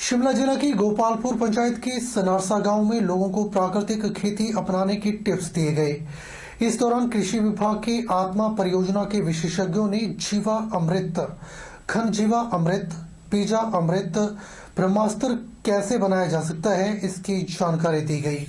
शिमला जिला की गोपालपुर पंचायत के सनारसा गांव में लोगों को प्राकृतिक खेती अपनाने की टिप्स दिए गए। इस दौरान कृषि विभाग की आत्मा परियोजना के विशेषज्ञों ने जीवा अमृत, घन जीवा अमृत, बीजा अमृत, ब्रह्मास्त्र कैसे बनाया जा सकता है, इसकी जानकारी दी गई।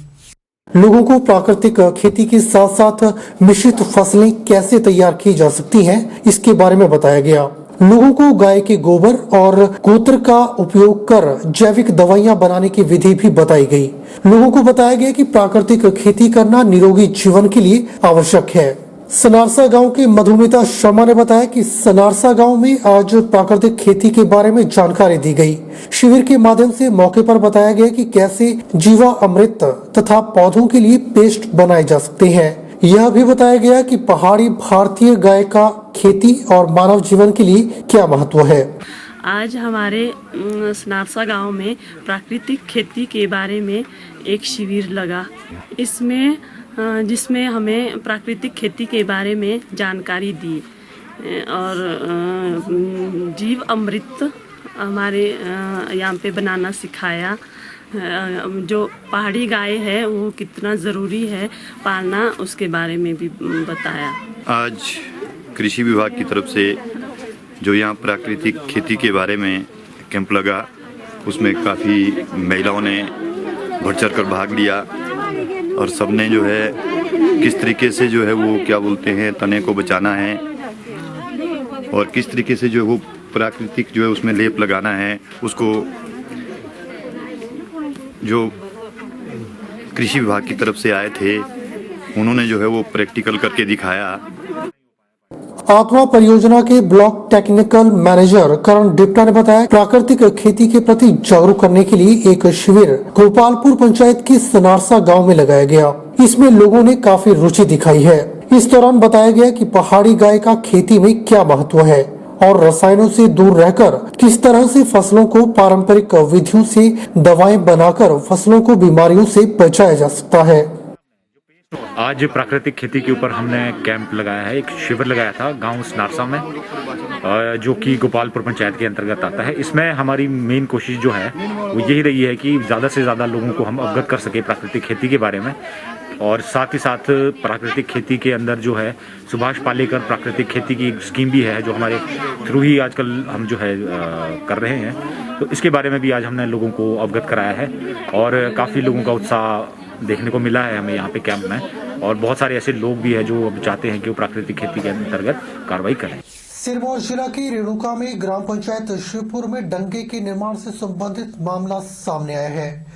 लोगों को प्राकृतिक खेती के साथ साथ मिश्रित फसलें कैसे तैयार की जा सकती हैं, इसके बारे में बताया गया। लोगों को गाय के गोबर और गोत्र का उपयोग कर जैविक दवाइयां बनाने की विधि भी बताई गई। लोगों को बताया गया कि प्राकृतिक खेती करना निरोगी जीवन के लिए आवश्यक है। सनारसा गांव के मधुमिता शर्मा ने बताया कि सनारसा गांव में आज प्राकृतिक खेती के बारे में जानकारी दी गई। शिविर के माध्यम से मौके पर बताया गया कि कैसे जीवा अमृत तथा पौधों के लिए पेस्ट बनाए जा सकते हैं। यह भी बताया गया कि पहाड़ी भारतीय गाय का खेती और मानव जीवन के लिए क्या महत्व है। आज हमारे सनारसा गांव में प्राकृतिक खेती के बारे में एक शिविर लगा। जिसमें हमें प्राकृतिक खेती के बारे में जानकारी दी और जीव अमृत हमारे यहाँ पे बनाना सिखाया। जो पहाड़ी गाय है वो कितना ज़रूरी है पालना, उसके बारे में भी बताया। आज कृषि विभाग की तरफ से जो यहाँ प्राकृतिक खेती के बारे में कैंप लगा, उसमें काफ़ी महिलाओं ने बढ़ चढ़ कर भाग लिया और सबने जो है किस तरीके से जो है वो क्या बोलते हैं तने को बचाना है और किस तरीके से जो है वो प्राकृतिक जो है उसमें लेप लगाना है, उसको जो कृषि विभाग की तरफ से आए थे उन्होंने जो है वो प्रैक्टिकल करके दिखाया। आत्मा परियोजना के ब्लॉक टेक्निकल मैनेजर करण डिप्टा ने बताया, प्राकृतिक खेती के प्रति जागरूक करने के लिए एक शिविर गोपालपुर पंचायत के सनारसा गांव में लगाया गया। इसमें लोगों ने काफी रुचि दिखाई है। इस दौरान बताया गया कि पहाड़ी गाय का खेती में क्या महत्व है और रसायनों से दूर रहकर किस तरह से फसलों को पारंपरिक विधियों से दवाएं बनाकर फसलों को बीमारियों से बचाया जा सकता है। आज प्राकृतिक खेती के ऊपर हमने कैंप लगाया है, एक शिविर लगाया था गांव सनारसा में, जो कि गोपालपुर पंचायत के अंतर्गत आता है। इसमें हमारी मेन कोशिश जो है वो यही रही है कि ज़्यादा से ज़्यादा लोगों को हम अवगत कर सके प्राकृतिक खेती के बारे में। और साथ ही साथ प्राकृतिक खेती के अंदर जो है सुभाष पालेकर प्राकृतिक खेती की स्कीम भी है, जो हमारे थ्रू ही आजकल हम जो है कर रहे हैं। तो इसके बारे में भी आज हमने लोगों को अवगत कराया है और काफ़ी लोगों का उत्साह देखने को मिला है हमें यहाँ पे कैंप में। और बहुत सारे ऐसे लोग भी हैं जो अब चाहते हैं कि वो प्राकृतिक खेती के अंतर्गत कार्रवाई करें। सिरमौर जिला की रेणुका में ग्राम पंचायत शिवपुर में डंगे के निर्माण से संबंधित मामला सामने आया है।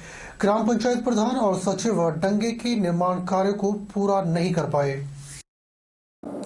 ग्राम पंचायत प्रधान और सचिव डंगे के निर्माण कार्य को पूरा नहीं कर पाए।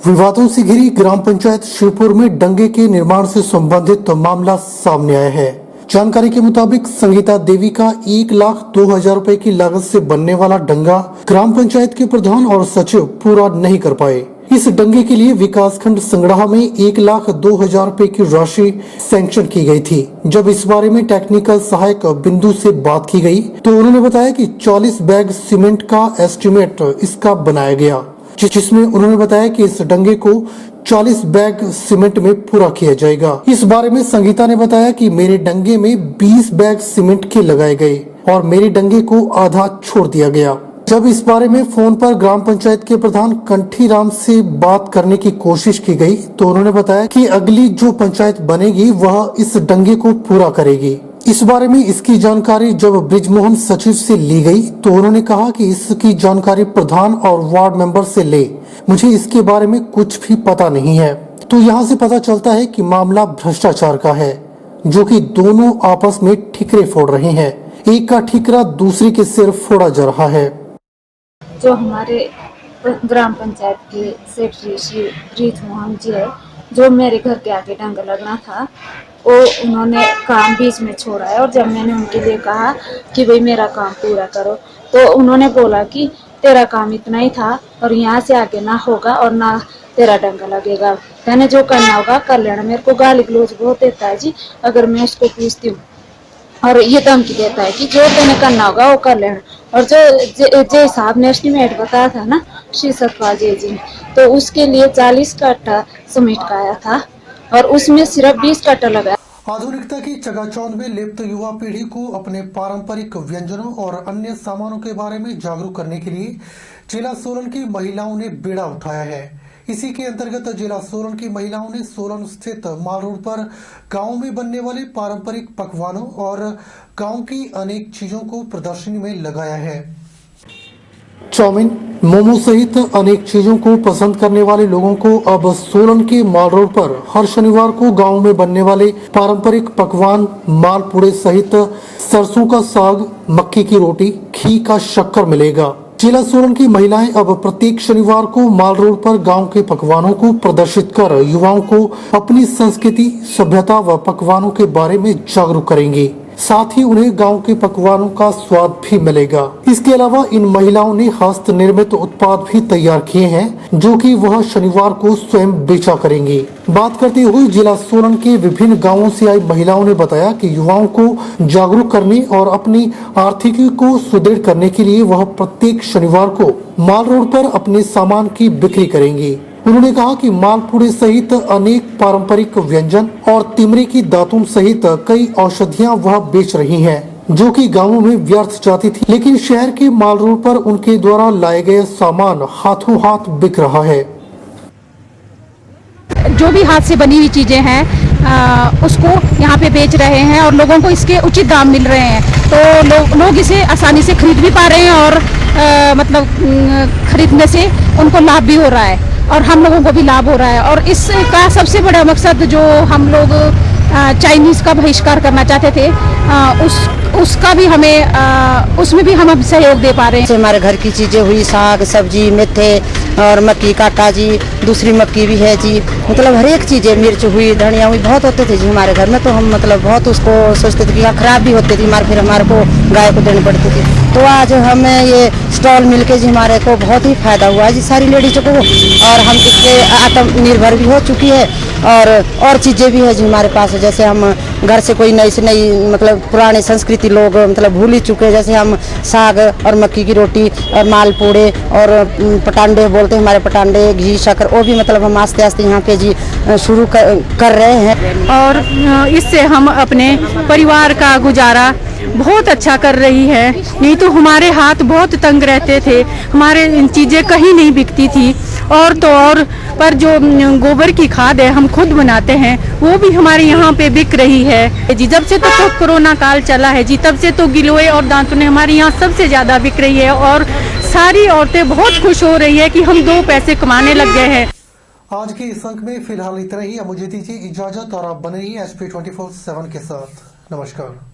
विवादों से घिरी ग्राम पंचायत शिवपुर में डंगे के निर्माण से संबंधित मामला सामने आया है। जानकारी के मुताबिक संगीता देवी का 1,02,000 रुपए की लागत से बनने वाला डंगा ग्राम पंचायत के प्रधान और सचिव पूरा नहीं कर पाए। इस डंगे के लिए विकासखंड संगड़ाह में 1,02,000 रुपए की राशि सैंक्शन की गई थी। जब इस बारे में टेक्निकल सहायक बिंदु से बात की गई तो उन्होंने बताया कि 40 बैग सीमेंट का एस्टिमेट इसका बनाया गया, जिसमें उन्होंने बताया कि इस डंगे को 40 बैग सीमेंट में पूरा किया जाएगा। इस बारे में संगीता ने बताया कि मेरे डंगे में 20 बैग सीमेंट के लगाए गए और मेरे डंगे को आधा छोड़ दिया गया। जब इस बारे में फोन पर ग्राम पंचायत के प्रधान कंठीराम से बात करने की कोशिश की गई तो उन्होंने बताया कि अगली जो पंचायत बनेगी वह इस डंगे को पूरा करेगी। इस बारे में इसकी जानकारी जब ब्रिजमोहन सचिव से ली गई तो उन्होंने कहा कि इसकी जानकारी प्रधान और वार्ड मेंबर से ले, मुझे इसके बारे में कुछ भी पता नहीं है। तो यहाँ से पता चलता है कि मामला भ्रष्टाचार का है, जो कि दोनों आपस में ठिकरे फोड़ रहे हैं। एक का ठिकरा दूसरे के सिर फोड़ा जा रहा है। जो हमारे ग्राम पंचायत के सेक्रेटरी श्री ब्रिजमोहन जी है, जो मेरे घर के आगे डंगा लगना था, वो उन्होंने काम बीच में छोड़ा है। और जब मैंने उनके लिए कहा कि भाई मेरा काम पूरा करो तो उन्होंने बोला कि तेरा काम इतना ही था और यहाँ से आगे ना होगा और ना तेरा डंगा लगेगा, मैंने जो करना होगा कर लेना। मेरे को गाली गलौज बहुत देता है जी, अगर मैं उसको पूछती हूँ, और ये धमकी देता है कि जो तेने करना होगा वो कर लेना। और जो हिसाब ने एस्टिमेट बताया था ना श्री सतपाल जी ने, तो उसके लिए 40 कट्टा सीमेंट का आया था और उसमें सिर्फ 20 कट्टा लगा। आधुनिकता की चकाचौंध में लिप्त युवा पीढ़ी को अपने पारंपरिक व्यंजनों और अन्य सामानों के बारे में जागरूक करने के लिए जिला सोलन की महिलाओं ने बीड़ा उठाया है। इसी के अंतर्गत जिला सोलन की महिलाओं ने सोलन स्थित माल रोड पर गांव में बनने वाले पारंपरिक पकवानों और गांव की अनेक चीजों को प्रदर्शनी में लगाया है। चाउमीन, मोमो सहित अनेक चीजों को पसंद करने वाले लोगों को अब सोलन के माल रोड पर हर शनिवार को गांव में बनने वाले पारंपरिक पकवान मालपुड़े सहित सरसों का साग, मक्की की रोटी, घी का शक्कर मिलेगा। जिला सोलन की महिलाएं अब प्रत्येक शनिवार को माल रोड पर गांव के पकवानों को प्रदर्शित कर युवाओं को अपनी संस्कृति, सभ्यता व पकवानों के बारे में जागरूक करेंगी। साथ ही उन्हें गांव के पकवानों का स्वाद भी मिलेगा। इसके अलावा इन महिलाओं ने हस्त निर्मित उत्पाद भी तैयार किए हैं, जो कि वह शनिवार को स्वयं बेचा करेंगी। बात करते हुए जिला सोलन के विभिन्न गांवों से आई महिलाओं ने बताया कि युवाओं को जागरूक करने और अपनी आर्थिकी को सुदृढ़ करने के लिए वह प्रत्येक शनिवार को माल रोड पर अपने सामान की बिक्री करेंगी। उन्होंने कहा कि मालपुड़े सहित अनेक पारंपरिक व्यंजन और तिमरे की दातुन सहित कई औषधियां वह बेच रही हैं, जो कि गांवों में व्यर्थ जाती थी, लेकिन शहर के माल रोड पर उनके द्वारा लाए गए सामान हाथों हाथ बिक रहा है। जो भी हाथ से बनी हुई चीजें हैं उसको यहाँ पे बेच रहे हैं और लोगों को इसके उचित दाम मिल रहे हैं, तो लोग इसे आसानी से खरीद भी पा रहे हैं और खरीदने से उनको लाभ भी हो रहा है और हम लोगों को भी लाभ हो रहा है। और इसका सबसे बड़ा मकसद जो हम लोग चाइनीज़ का बहिष्कार करना चाहते थे, उसका भी हमें उसमें भी हम सहयोग दे पा रहे हैं। हमारे घर की चीजें हुई, साग सब्जी, मेथे और मक्की का आटा जी, दूसरी मक्की भी है जी, मतलब हर एक चीजें, मिर्च हुई, धनिया हुई, बहुत होते थे जी हमारे घर में। तो हम मतलब बहुत उसको सोचते थे कि खराब भी होते थे फिर हमारे को गाय को देनी पड़ती थी। तो आज हमें ये स्टॉल मिलके जी हमारे को बहुत ही फायदा हुआ है जी सारी लेडीजों को, और हम इससे आत्मनिर्भर भी हो चुकी है और चीजें भी है जी हमारे पास। जैसे हम घर से कोई नई से नई मतलब पुरानी संस्कृति लोग मतलब भूल ही चुके हैं। जैसे हम साग और मक्की की रोटी और मालपुड़े और पटांडे बोलते हैं हमारे, पटांडे, घी, शक्कर, वो भी मतलब हम आस्ते आस्ते यहाँ पे जी शुरू कर रहे हैं और इससे हम अपने परिवार का गुजारा बहुत अच्छा कर रही है। नहीं तो हमारे हाथ बहुत तंग रहते थे, हमारे चीजें कहीं नहीं बिकती थी। और तो और पर जो गोबर की खाद है हम खुद बनाते हैं, वो भी हमारे यहाँ पे बिक रही है जी। जब से तो कोरोना काल चला है जी, तब से तो गिलोय और दातुन हमारे यहाँ सबसे ज्यादा बिक रही है और सारी औरतें बहुत खुश हो रही है कि हम 2 पैसे कमाने लग गए हैं। आज के इस अंक में फिलहाल इतना ही। अब मुझे दीजिए इजाजत और आप बने रहिए SP 24/7 के साथ। नमस्कार।